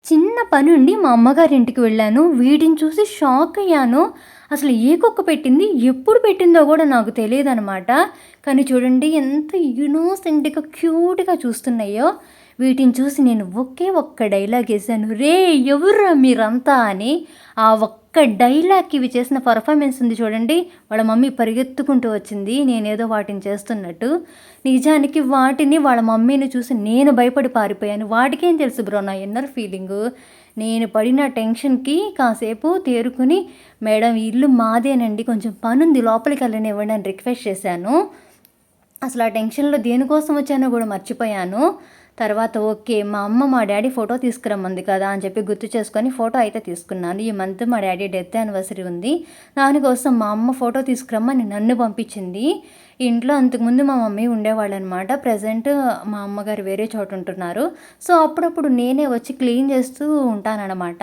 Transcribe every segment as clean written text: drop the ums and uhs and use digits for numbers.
చిన్న పనుండి మా అమ్మగారింటికి వెళ్ళాను. వీటిని చూసి షాక్ అయ్యాను. అసలు ఏ కుక్క పెట్టింది, ఎప్పుడు పెట్టిందో గూడా నాకు తెలీదనమాట. కానీ చూడండి ఎంత ఇన్నోసెంట్‌గా, క్యూట్‌గా చూస్తున్నాయో. వీటిని చూసి నేను ఒకే ఒక్క డైలాగ్ ఏసాను. "రేయ్! ఎవర్రా మీరంతా" అని. ఆ ఒక్క డైలాగ్‌కి ఇవి చేసిన పెర్ఫార్మెన్స్ ఉంది చూడండి. వాళ్ళ మమ్మీ పరిగెత్తుకుంటూ వచ్చింది. నేనేదో వాటిని చేస్తున్నట్టు. నిజానికి వాటిని వాళ్ళ మమ్మీని చూసి నేను భయపడి పారిపోయాను. వాటికేం తెలుసు బ్రో నా ఇన్నర్ ఫీలింగు. నేను పడిన టెన్షన్‌కి కాసేపు తేరుకొని, "మేడం ఈ ఇల్లు మాదేనండి. కొంచెం పనుంది లోపలికెళ్ళనివ్వండి" అని రిక్వెస్ట్ చేశాను. అసలు ఆ టెన్షన్‌లో దేనికోసం వచ్చానో గూడా మర్చిపోయాను. తర్వాత ఓకే. మా అమ్మ మా డ్యాడీ ఫోటో తీసుకురమ్మంది కదా అని చెప్పి గుర్తు చేసుకొని ఫోటో అయితే తీసుకున్నాను. ఈ మంత్ మా డ్యాడీ డెత్ యానివర్సరీ ఉంది. దానికోసం మా అమ్మ ఫోటో తీసుకురమ్మని నన్ను పంపించింది. ఇంట్లో అంతకుముందు మా మమ్మీ ఉండేవాళ్ళనమాట. ప్రెజెంట్ మా అమ్మగారు వేరే చోట ఉంటున్నారు. సో, అప్పుడప్పుడు నేనే వచ్చి క్లీన్ చేస్తూ ఉంటాననమాట.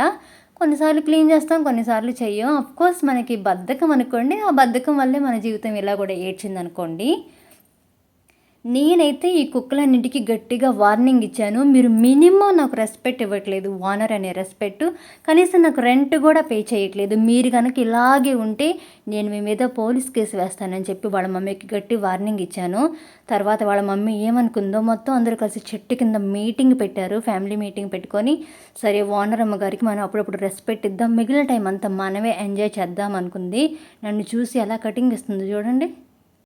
కొన్నిసార్లు క్లీన్ చేస్తాం, కొన్నిసార్లు చెయ్యం. అఫ్‌కోర్స్ మనకి బద్ధకం అనుకోండి. ఆ బద్ధకం వల్లే మన జీవితం ఇలా కూడా ఏడ్చిందనుకోండి. నేనైతే ఈ కుక్కలన్నింటికి గట్టిగా వార్నింగ్ ఇచ్చాను. మీరు మినిమమ్ నాకు రెస్పెక్ట్ ఇవ్వట్లేదు. ఓనర్ అనే రెస్పెక్ట్. కనీసం నాకు రెంట్ గూడా పే చేయట్లేదు. మీరు గనక ఇలాగే ఉంటే నేను మీ మీద పోలీస్ కేస్ వేస్తానని చెప్పి వాళ్ళ మమ్మీకి గట్టి వార్నింగ్ ఇచ్చాను. తర్వాత వాళ్ళ మమ్మీ ఏమనుకుందో మొత్తం అందరూ కలిసి చెట్టు కింద మీటింగ్ పెట్టారు. ఫ్యామిలీ మీటింగ్ పెట్టుకొని, సరే ఓనర్ అమ్మగారికి మనం అప్పుడప్పుడు రెస్పెక్ట్ ఇద్దాం. మిగిలిన టైం అంతా మనమే ఎంజాయ్ చేద్దాం అనుకుంది. నన్ను చూసి ఎలా కటింగ్ ఇస్తుందో చూడండి.